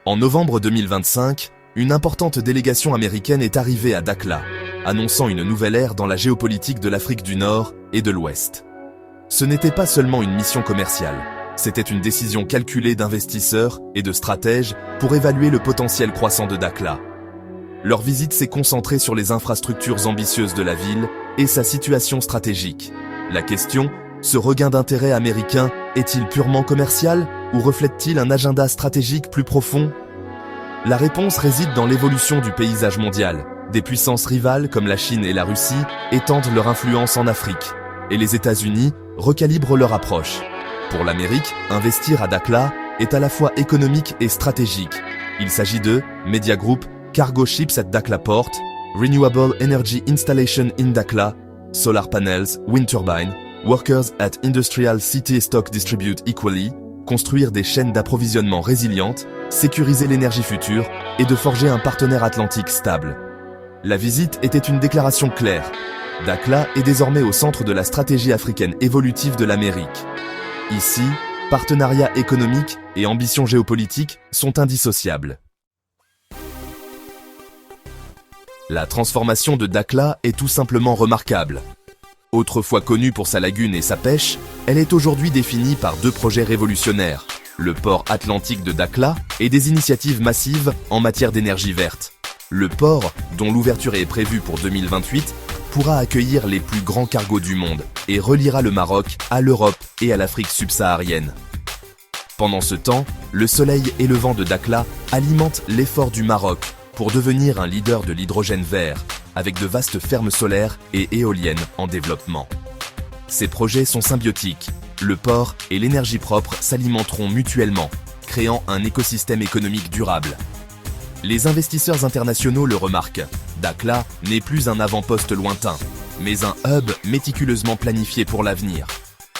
En novembre 2025, une importante délégation américaine est arrivée à Dakhla, annonçant une nouvelle ère dans la géopolitique de l'Afrique du Nord et de l'Ouest. Ce n'était pas seulement une mission commerciale, c'était une décision calculée d'investisseurs et de stratèges pour évaluer le potentiel croissant de Dakhla. Leur visite s'est concentrée sur les infrastructures ambitieuses de la ville et sa situation stratégique. La question, ce regain d'intérêt américain, est-il purement commercial ou reflète-t-il un agenda stratégique plus profond? La réponse réside dans l'évolution du paysage mondial. Des puissances rivales comme la Chine et la Russie étendent leur influence en Afrique, et les États-Unis recalibrent leur approche. Pour l'Amérique, investir à Dakhla est à la fois économique et stratégique. Il s'agit de Media Group, Cargo Ships at Dakhla Port, Renewable Energy Installation in Dakhla, Solar Panels, Wind Turbine, Workers at Industrial City Stock Distribute Equally, construire des chaînes d'approvisionnement résilientes, sécuriser l'énergie future et de forger un partenaire atlantique stable. La visite était une déclaration claire. Dakhla est désormais au centre de la stratégie africaine évolutive de l'Amérique. Ici, partenariat économique et ambition géopolitique sont indissociables. La transformation de Dakhla est tout simplement remarquable. Autrefois connue pour sa lagune et sa pêche, elle est aujourd'hui définie par deux projets révolutionnaires, le port atlantique de Dakhla et des initiatives massives en matière d'énergie verte. Le port, dont l'ouverture est prévue pour 2028, pourra accueillir les plus grands cargos du monde et reliera le Maroc à l'Europe et à l'Afrique subsaharienne. Pendant ce temps, le soleil et le vent de Dakhla alimentent l'effort du Maroc pour devenir un leader de l'hydrogène vert, avec de vastes fermes solaires et éoliennes en développement. Ces projets sont symbiotiques. Le port et l'énergie propre s'alimenteront mutuellement, créant un écosystème économique durable. Les investisseurs internationaux le remarquent. Dakhla n'est plus un avant-poste lointain, mais un hub méticuleusement planifié pour l'avenir.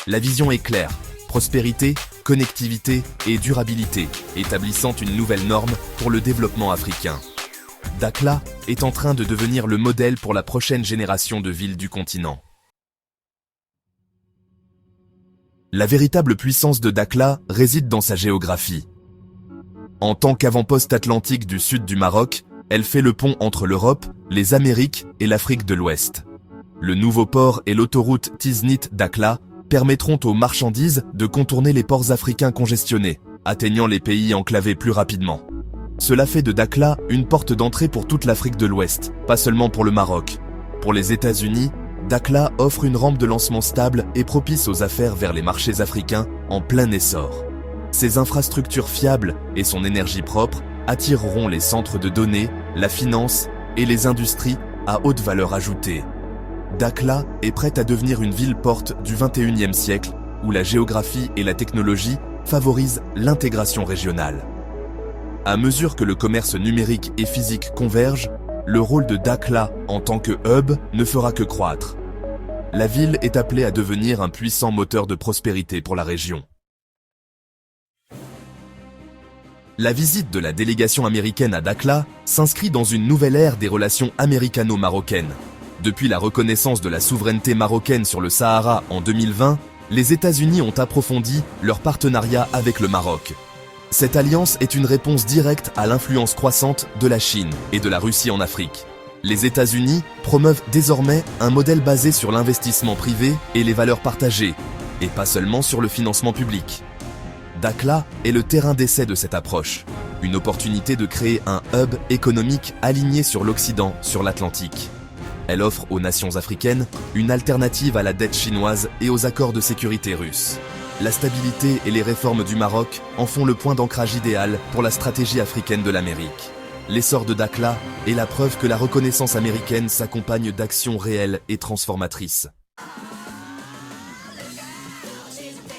La vision est claire, prospérité, connectivité et durabilité, établissant une nouvelle norme pour le développement africain. Dakhla est en train de devenir le modèle pour la prochaine génération de villes du continent. La véritable puissance de Dakhla réside dans sa géographie. En tant qu'avant-poste atlantique du sud du Maroc, elle fait le pont entre l'Europe, les Amériques et l'Afrique de l'Ouest. Le nouveau port et l'autoroute Tiznit-Dakhla permettront aux marchandises de contourner les ports africains congestionnés, atteignant les pays enclavés plus rapidement. Cela fait de Dakhla une porte d'entrée pour toute l'Afrique de l'Ouest, pas seulement pour le Maroc. Pour les États-Unis, Dakhla offre une rampe de lancement stable et propice aux affaires vers les marchés africains en plein essor. Ses infrastructures fiables et son énergie propre attireront les centres de données, la finance et les industries à haute valeur ajoutée. Dakhla est prête à devenir une ville-porte du XXIe siècle où la géographie et la technologie favorisent l'intégration régionale. À mesure que le commerce numérique et physique convergent, le rôle de Dakhla en tant que hub ne fera que croître. La ville est appelée à devenir un puissant moteur de prospérité pour la région. La visite de la délégation américaine à Dakhla s'inscrit dans une nouvelle ère des relations américano-marocaines. Depuis la reconnaissance de la souveraineté marocaine sur le Sahara en 2020, les États-Unis ont approfondi leur partenariat avec le Maroc. Cette alliance est une réponse directe à l'influence croissante de la Chine et de la Russie en Afrique. Les États-Unis promeuvent désormais un modèle basé sur l'investissement privé et les valeurs partagées, et pas seulement sur le financement public. Dakhla est le terrain d'essai de cette approche, une opportunité de créer un hub économique aligné sur l'Occident, sur l'Atlantique. Elle offre aux nations africaines une alternative à la dette chinoise et aux accords de sécurité russes. La stabilité et les réformes du Maroc en font le point d'ancrage idéal pour la stratégie africaine de l'Amérique. L'essor de Dakhla est la preuve que la reconnaissance américaine s'accompagne d'actions réelles et transformatrices.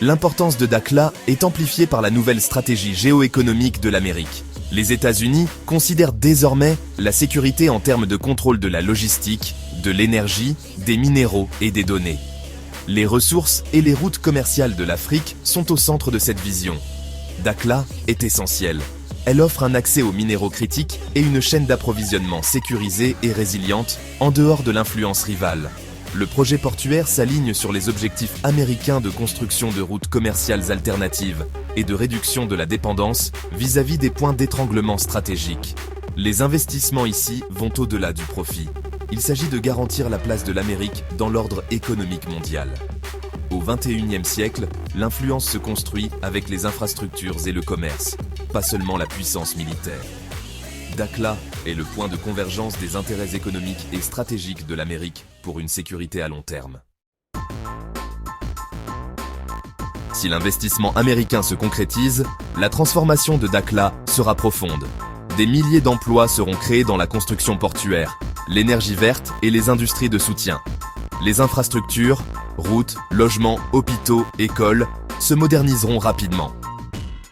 L'importance de Dakhla est amplifiée par la nouvelle stratégie géoéconomique de l'Amérique. Les États-Unis considèrent désormais la sécurité en termes de contrôle de la logistique, de l'énergie, des minéraux et des données. Les ressources et les routes commerciales de l'Afrique sont au centre de cette vision. Dakhla est essentielle. Elle offre un accès aux minéraux critiques et une chaîne d'approvisionnement sécurisée et résiliente en dehors de l'influence rivale. Le projet portuaire s'aligne sur les objectifs américains de construction de routes commerciales alternatives, et de réduction de la dépendance vis-à-vis des points d'étranglement stratégiques. Les investissements ici vont au-delà du profit. Il s'agit de garantir la place de l'Amérique dans l'ordre économique mondial. Au XXIe siècle, l'influence se construit avec les infrastructures et le commerce, pas seulement la puissance militaire. Dakhla est le point de convergence des intérêts économiques et stratégiques de l'Amérique pour une sécurité à long terme. Si l'investissement américain se concrétise, la transformation de Dakhla sera profonde. Des milliers d'emplois seront créés dans la construction portuaire, l'énergie verte et les industries de soutien. Les infrastructures, routes, logements, hôpitaux, écoles, se moderniseront rapidement.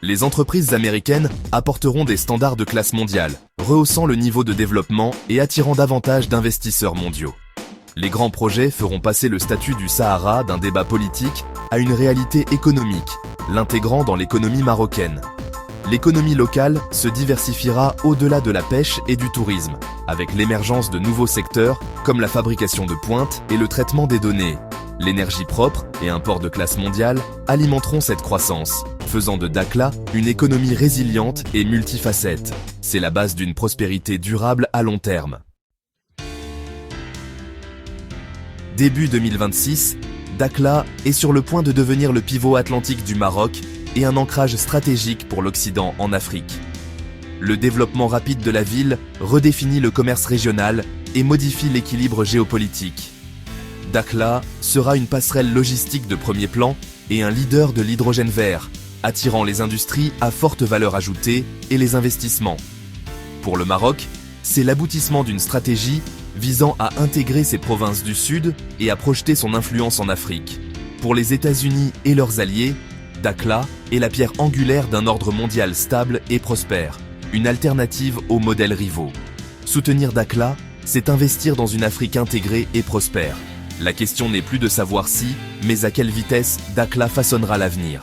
Les entreprises américaines apporteront des standards de classe mondiale, rehaussant le niveau de développement et attirant davantage d'investisseurs mondiaux. Les grands projets feront passer le statut du Sahara d'un débat politique à une réalité économique, l'intégrant dans l'économie marocaine. L'économie locale se diversifiera au-delà de la pêche et du tourisme, avec l'émergence de nouveaux secteurs comme la fabrication de pointe et le traitement des données. L'énergie propre et un port de classe mondiale alimenteront cette croissance, faisant de Dakhla une économie résiliente et multifacette. C'est la base d'une prospérité durable à long terme. Début 2026, Dakhla est sur le point de devenir le pivot atlantique du Maroc et un ancrage stratégique pour l'Occident en Afrique. Le développement rapide de la ville redéfinit le commerce régional et modifie l'équilibre géopolitique. Dakhla sera une passerelle logistique de premier plan et un leader de l'hydrogène vert, attirant les industries à forte valeur ajoutée et les investissements. Pour le Maroc, c'est l'aboutissement d'une stratégie visant à intégrer ses provinces du Sud et à projeter son influence en Afrique. Pour les États-Unis et leurs alliés, Dakhla est la pierre angulaire d'un ordre mondial stable et prospère, une alternative aux modèles rivaux. Soutenir Dakhla, c'est investir dans une Afrique intégrée et prospère. La question n'est plus de savoir si, mais à quelle vitesse Dakhla façonnera l'avenir.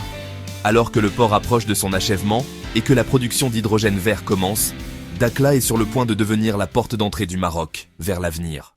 Alors que le port approche de son achèvement et que la production d'hydrogène vert commence, Dakhla est sur le point de devenir la porte d'entrée du Maroc vers l'avenir.